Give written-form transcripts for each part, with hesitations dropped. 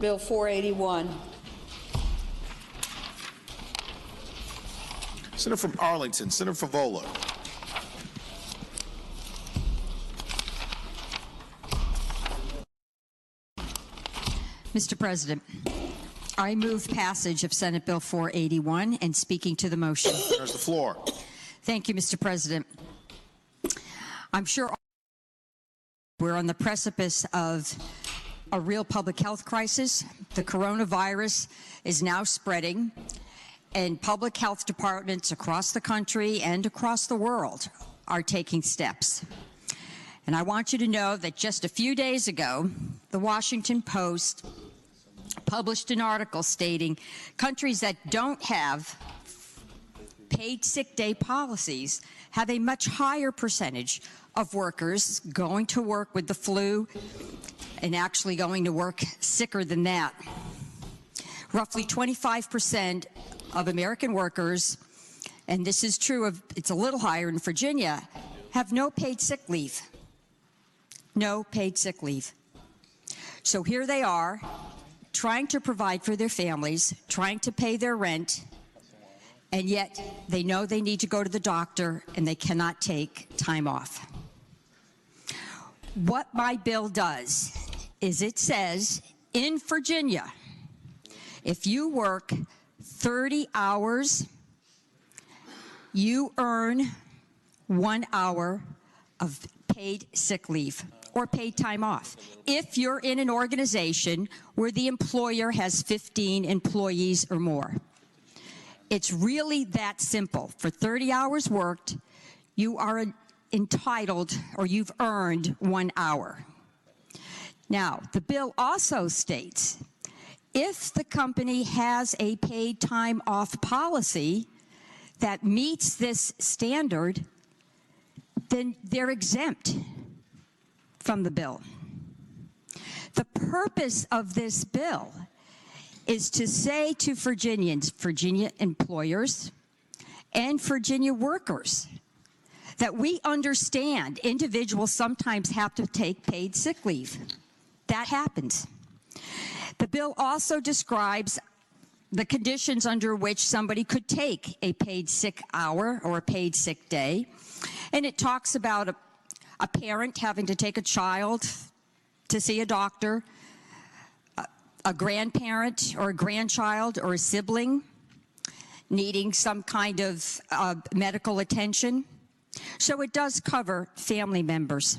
Bill 481. Senator from Arlington, Senator Favola. Mr. President, I move passage of Senate Bill 481 and speaking to the motion. There's the floor. Thank you, Mr. President. I'm sure we're on the precipice of a real public health crisis. The coronavirus is now spreading, and public health departments across the country and across the world are taking steps. And I want you to know that just a few days ago, the Washington Post published an article stating countries that don't have paid sick day policies have a much higher percentage of workers going to work with the flu and actually going to work sicker than that. Roughly 25% of American workers, and this is true of, it's a little higher in Virginia, have no paid sick leave. No paid sick leave. So here they are, trying to provide for their families, trying to pay their rent, and yet they know they need to go to the doctor and they cannot take time off. What my bill does is it says, in Virginia, if you work 30 hours, you earn 1 hour of paid sick leave or paid time off. If you're in an organization where the employer has 15 employees or more. It's really that simple. For 30 hours worked, you are entitled, or you've earned 1 hour. Now, the bill also states, if the company has a paid time off policy that meets this standard, then they're exempt from the bill. The purpose of this bill is to say to Virginians, Virginia employers, and Virginia workers, that we understand individuals sometimes have to take paid sick leave. That happens. The bill also describes the conditions under which somebody could take a paid sick hour or a paid sick day, and it talks about a parent having to take a child to see a doctor, a grandparent or a grandchild or a sibling needing some kind of medical attention. So it does cover family members.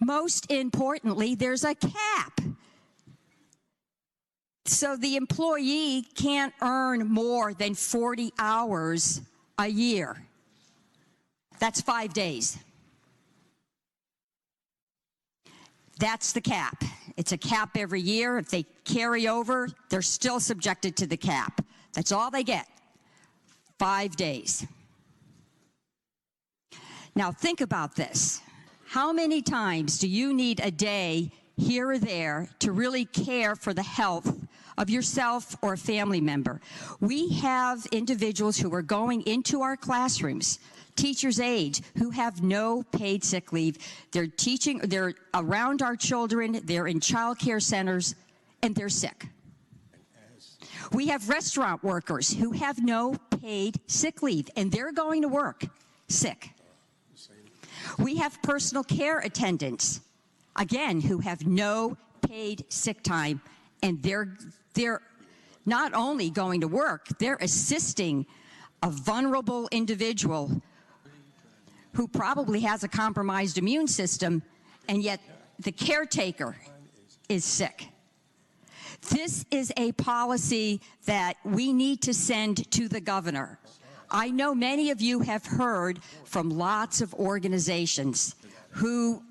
Most importantly, there's a cap. So the employee can't earn more than 40 hours a year. That's 5 days. That's the cap. It's a cap every year. If they carry over, they're still subjected to the cap. That's all they get. 5 days. Now think about this. How many times do you need a day here or there to really care for the health of yourself or a family member? We have individuals who are going into our classrooms, teachers' aides, who have no paid sick leave. They're teaching, they're around our children, they're in child care centers, and they're sick. We have restaurant workers who have no paid sick leave, and they're going to work sick. We have personal care attendants, again, who have no paid sick time, and they're not only going to work, they're assisting a vulnerable individual who probably has a compromised immune system, and yet the caretaker is sick. This is a policy that we need to send to the governor. I know many of you have heard from lots of organizations who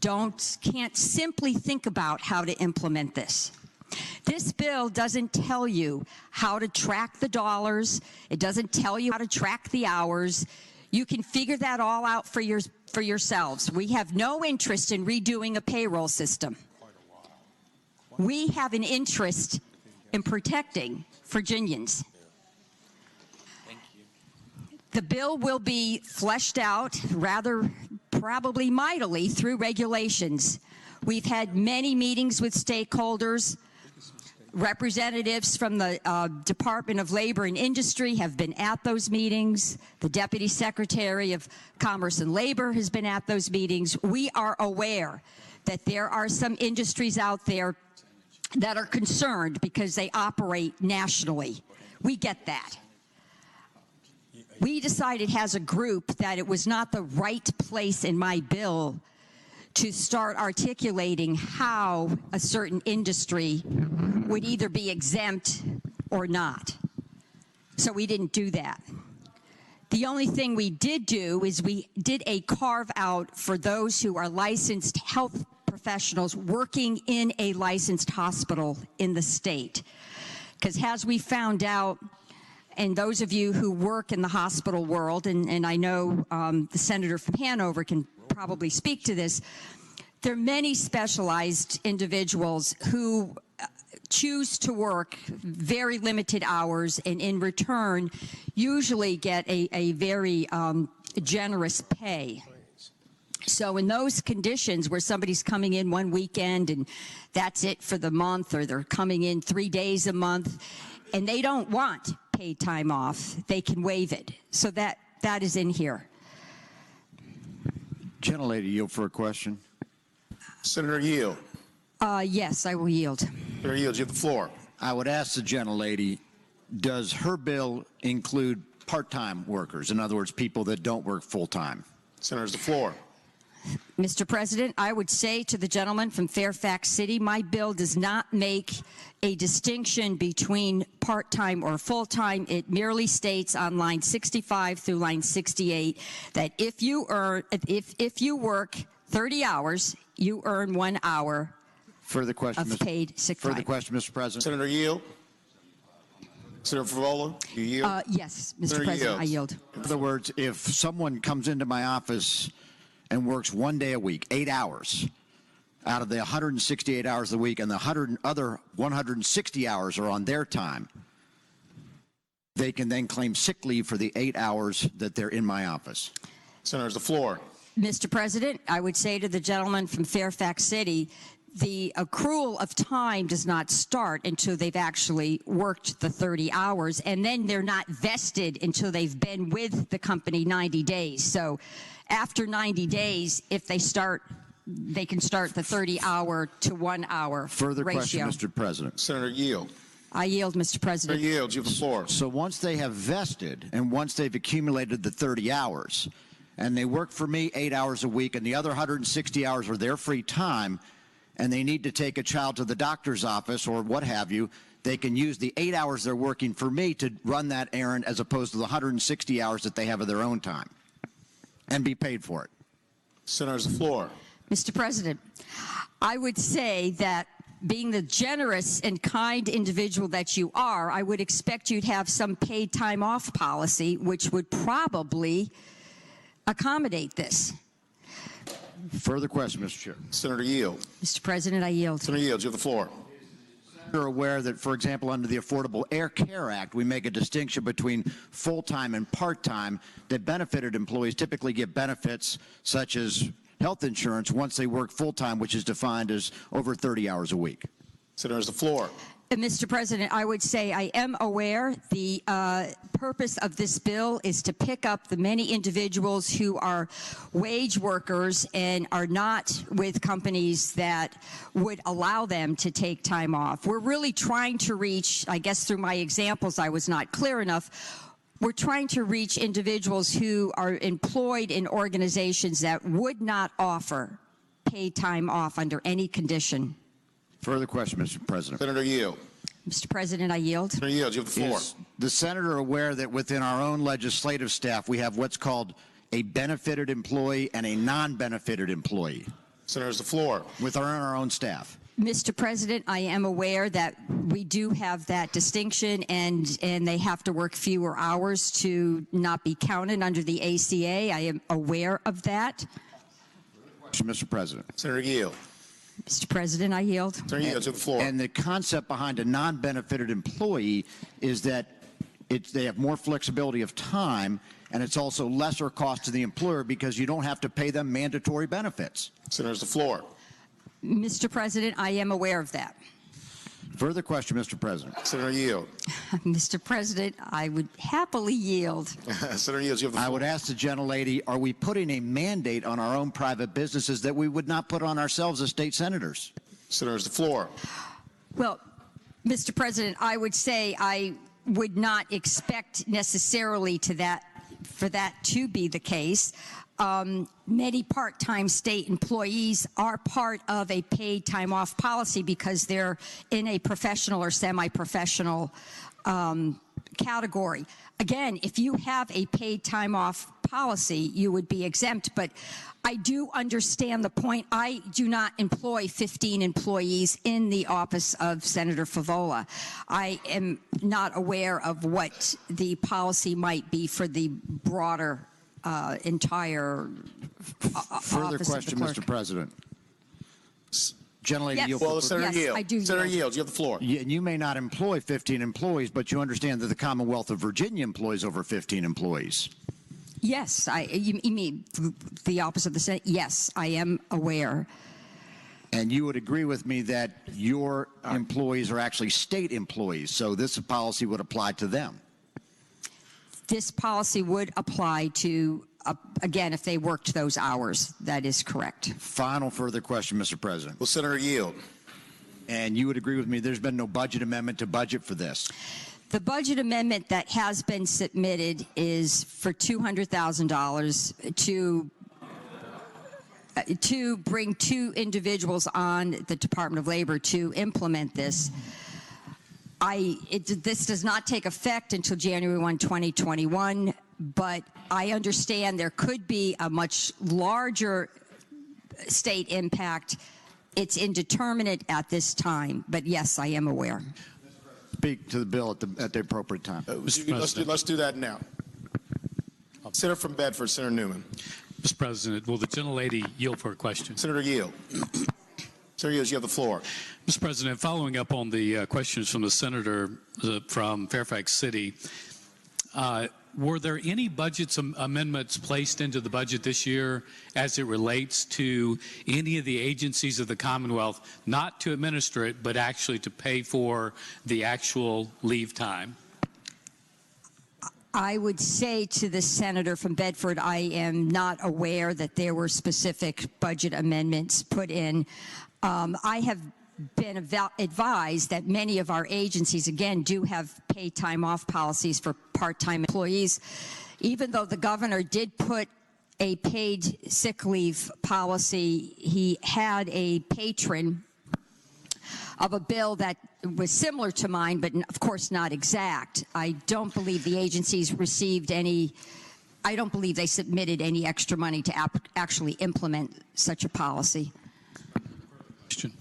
can't simply think about how to implement this. This bill doesn't tell you how to track the dollars. It doesn't tell you how to track the hours. You can figure that all out for yourselves. We have no interest in redoing a payroll system. We have an interest in protecting Virginians. The bill will be fleshed out rather probably mightily through regulations. We've had many meetings with stakeholders. Representatives from the Department of Labor and Industry have been at those meetings. The Deputy Secretary of Commerce and Labor has been at those meetings. We are aware that there are some industries out there that are concerned because they operate nationally. We get that. We decided as a group that it was not the right place in my bill to start articulating how a certain industry would either be exempt or not. So we didn't do that. The only thing we did do is we did a carve out for those who are licensed health professionals working in a licensed hospital in the state. Because as we found out, and those of you who work in the hospital world, and I know the senator from Hanover can probably speak to this, there are many specialized individuals who choose to work very limited hours and in return usually get a very generous pay. So in those conditions where somebody's coming in one weekend and that's it for the month, or they're coming in 3 days a month and they don't want paid time off, they can waive it. So that is in here. Gentlelady, yield for a question. Senator Yield. Yes, I will yield. Senator Yield, you have the floor. I would ask the gentlelady, does her bill include part-time workers? In other words, people that don't work full-time? Senator, the floor. Mr. President, I would say to the gentleman from Fairfax City, my bill does not make a distinction between part-time or full-time. It merely states on line 65 through line 68 that if you work 30 hours, you earn 1 hour Further question, of paid sick time. Further question, Mr. President. Senator Yield. Senator Favola, you yield? Yes, Mr. Senator President, Yields. I yield. In other words, if someone comes into my office and works 1 day a week, 8 hours, out of the 168 hours a week, and the other 160 hours are on their time, they can then claim sick leave for the 8 hours that they're in my office. Senator, the floor. Mr. President, I would say to the gentleman from Fairfax City, the accrual of time does not start until they've actually worked the 30 hours, and then they're not vested until they've been with the company 90 days. So after 90 days, if they start, they can start the 30-hour to 1 hour Further ratio. question, Mr. President. Senator Yield. I yield, Mr. President. Senator Yield, you have the floor. So once they have vested and once they've accumulated the 30 hours and they work for me 8 hours a week and the other 160 hours are their free time and they need to take a child to the doctor's office or what have you, they can use the 8 hours they're working for me to run that errand as opposed to the 160 hours that they have of their own time and be paid for it. Senator, the floor. Mr. President, I would say that being the generous and kind individual that you are, I would expect you'd have some paid time off policy, which would probably accommodate this. Further question, Mr. Chair. Senator Yield. Mr. President, I yield. Senator Yield, you have the floor. You're aware that, for example, under the Affordable Care Act, we make a distinction between full-time and part-time, that benefited employees typically get benefits such as health insurance once they work full-time, which is defined as over 30 hours a week. Senator, the floor. Mr. President, I would say I am aware the purpose of this bill is to pick up the many individuals who are wage workers and are not with companies that would allow them to take time off. We're really trying to reach, I guess through my examples I was not clear enough, we're trying to reach individuals who are employed in organizations that would not offer paid time off under any condition. Further question, Mr. President. Senator Yield. Mr. President, I yield. Senator Yield, you have the floor. Is the senator aware that within our own legislative staff we have what's called a benefited employee and a non-benefited employee? Senator, the floor. With our own staff. Mr. President, I am aware that we do have that distinction, and they have to work fewer hours to not be counted under the ACA. I am aware of that. Mr. President. Senator Yield. Mr. President, I yield. Senator Yield, you have the floor. And the concept behind a non-benefited employee is that they have more flexibility of time, and it's also lesser cost to the employer because you don't have to pay them mandatory benefits. Senator, the floor. Mr. President, I am aware of that. Further question, Mr. President. Senator Yield. Mr. President, I would happily yield. Senator Yield, you have the floor. I would ask the gentlelady, are we putting a mandate on our own private businesses that we would not put on ourselves as state senators? Senators, the floor. Well, Mr. President, I would say I would not expect necessarily for that to be the case. Many part-time state employees are part of a paid time off policy because they're in a professional or semi-professional category. Again, if you have a paid time off policy, you would be exempt, but I do understand the point. I do not employ 15 employees in the office of Senator Favola. I am not aware of what the policy might be for the broader entire Further office question, of the clerk. Mr. President. Gentlelady, Yes. yield. Well, Senator Yes, Yield. I do Senator yield. Yield, you have the floor. You may not employ 15 employees, but you understand that the Commonwealth of Virginia employs over 15 employees. Yes, you mean the office of the Senate? Yes, I am aware. And you would agree with me that your employees are actually state employees, so this policy would apply to them. This policy would apply to, again, if they worked those hours. That is correct. Final further question, Mr. President. Will Senator Yield. And you would agree with me there's been no budget amendment to budget for this. The budget amendment that has been submitted is for $200,000 to bring 2 individuals on the Department of Labor to implement this. This does not take effect until January 1, 2021, but I understand there could be a much larger state impact. It's indeterminate at this time, but yes, I am aware. Speak to the bill at the appropriate time. Let's do that now. Senator from Bedford, Senator Newman. Mr. President, will the gentlelady yield for a question? Senator Yield. Senator Yield, you have the floor. Mr. President, following up on the questions from the senator from Fairfax City, were there any budget amendments placed into the budget this year as it relates to any of the agencies of the Commonwealth, not to administer it, but actually to pay for the actual leave time? I would say to the senator from Bedford, I am not aware that there were specific budget amendments put in. I have been advised that many of our agencies, again, do have paid time off policies for part-time employees. Even though the governor did put a paid sick leave policy, he had a patron of a bill that was similar to mine, but of course not exact. I don't believe the agencies received any, I don't believe they submitted any extra money to actually implement such a policy. Question.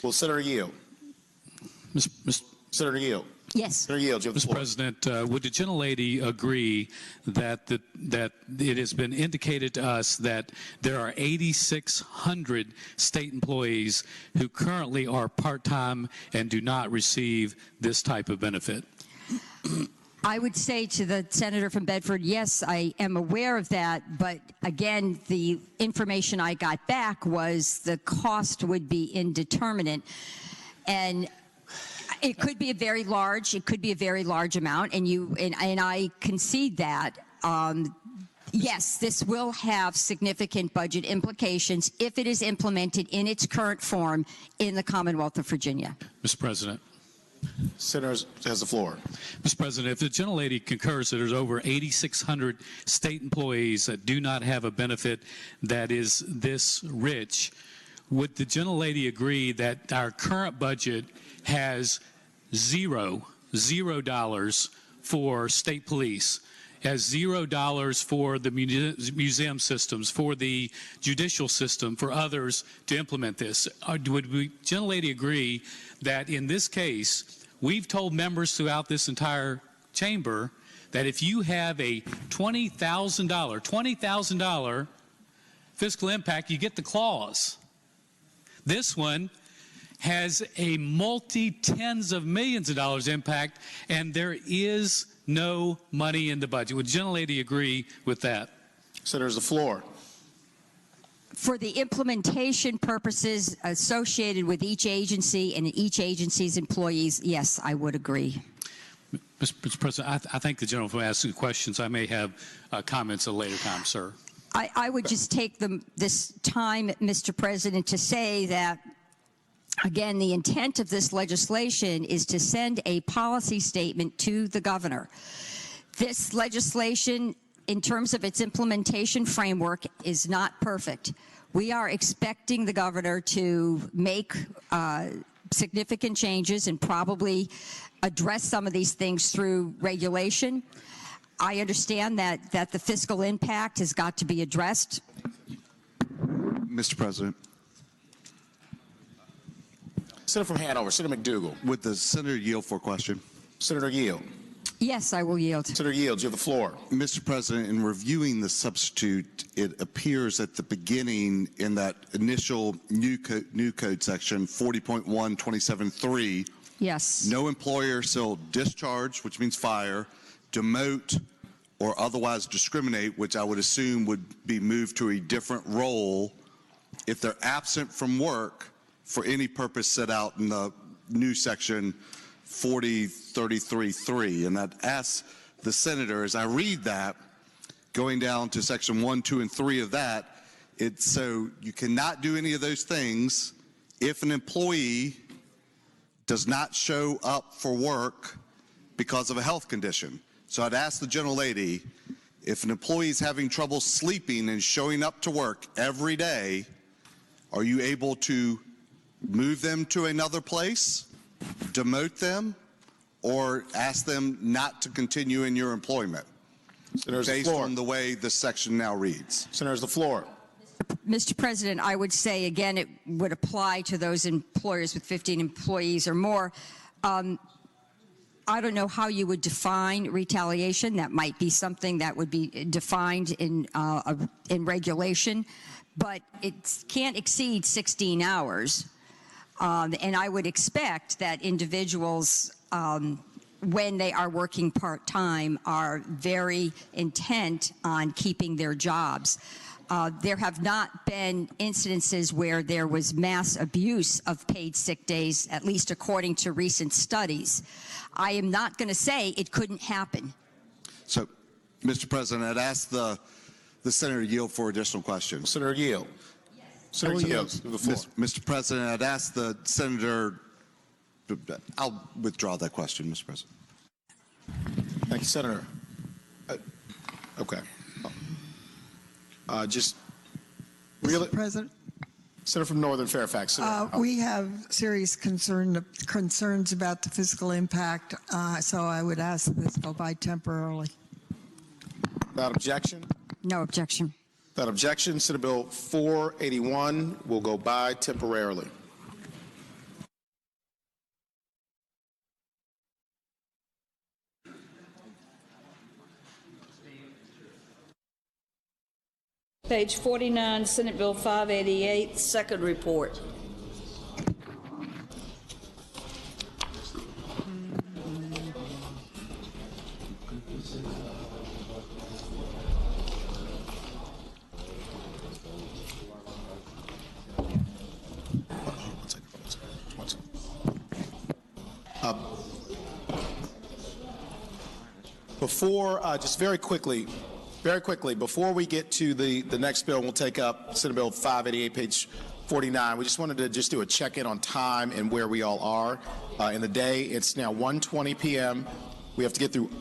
Will Senator Yield. Senator Yield. Yes. Senator Yield, you have the Mr. floor. President, would the gentlelady agree that that it has been indicated to us that there are 8,600 state employees who currently are part-time and do not receive this type of benefit? I would say to the senator from Bedford, yes, I am aware of that, but again, the information I got back was the cost would be indeterminate, and it could be a very large amount, and I concede that. Yes, this will have significant budget implications if it is implemented in its current form in the Commonwealth of Virginia. Mr. President. Senator has the floor. Mr. President, if the gentlelady concurs that there's over 8,600 state employees that do not have a benefit that is this rich, would the gentlelady agree that our current budget has $0 for state police, has $0 for the museum systems, for the judicial system, for others to implement this? Would the gentlelady agree that in this case, we've told members throughout this entire chamber that if you have a $20,000 fiscal impact, you get the clause. This one has a multi-tens of millions of dollars impact, and there is no money in the budget. Would the gentlelady agree with that? Senator has the floor. For the implementation purposes associated with each agency and each agency's employees, yes, I would agree. Mr. President, I thank the gentleman for asking questions. I may have comments at a later time, sir. I would just take this time, Mr. President, to say that, again, the intent of this legislation is to send a policy statement to the governor. This legislation, in terms of its implementation framework, is not perfect. We are expecting the governor to make significant changes and probably address some of these things through regulation. I understand that the fiscal impact has got to be addressed. Mr. President. Senator from Hanover, Senator McDougal. Would the senator yield for a question? Senator yield. Yes, I will yield. Senator yields, you have the floor. Mr. President, in reviewing the substitute, it appears at the beginning in that initial new code section 40.127.3. Yes. No employer shall discharge, which means fire, demote, or otherwise discriminate, which I would assume would be moved to a different role if they're absent from work for any purpose set out in the new section 40.33.3. And I'd ask the senator, as I read that, going down to section 1, 2, and 3 of that, it's so you cannot do any of those things if an employee does not show up for work because of a health condition. So I'd ask the gentlelady, if an employee is having trouble sleeping and showing up to work every day, are you able to move them to another place, demote them, or ask them not to continue in your employment? Senator's based the floor. on the way this section now reads? Senator's the floor. Mr. President, I would say, again, it would apply to those employers with 15 employees or more. I don't know how you would define retaliation. That might be something that would be defined in regulation, but it can't exceed 16 hours. And I would expect that individuals, when they are working part-time, are very intent on keeping their jobs. There have not been incidences where there was mass abuse of paid sick days, at least according to recent studies. I am not going to say it couldn't happen. So, Mr. President, I'd ask the senator to yield for additional questions. Senator yield. Yes. Senator yields. The floor. Mr. President, I'd ask the senator, I'll withdraw that question, Mr. President. Thank you, Senator. Okay. Just really, Mr. President, Senator from Northern Fairfax. Senator. we have serious concerns about the fiscal impact, so I would ask this go by temporarily. Without objection? No objection. Without objection, Senate Bill 481 will go by temporarily. Page 49, Senate Bill 588, second report. Just very quickly, before we get to the next bill, we'll take up Senate Bill 588, page 49. We just wanted to just do a check-in on time and where we all are in the day. It's now 1:20 p.m. We have to get through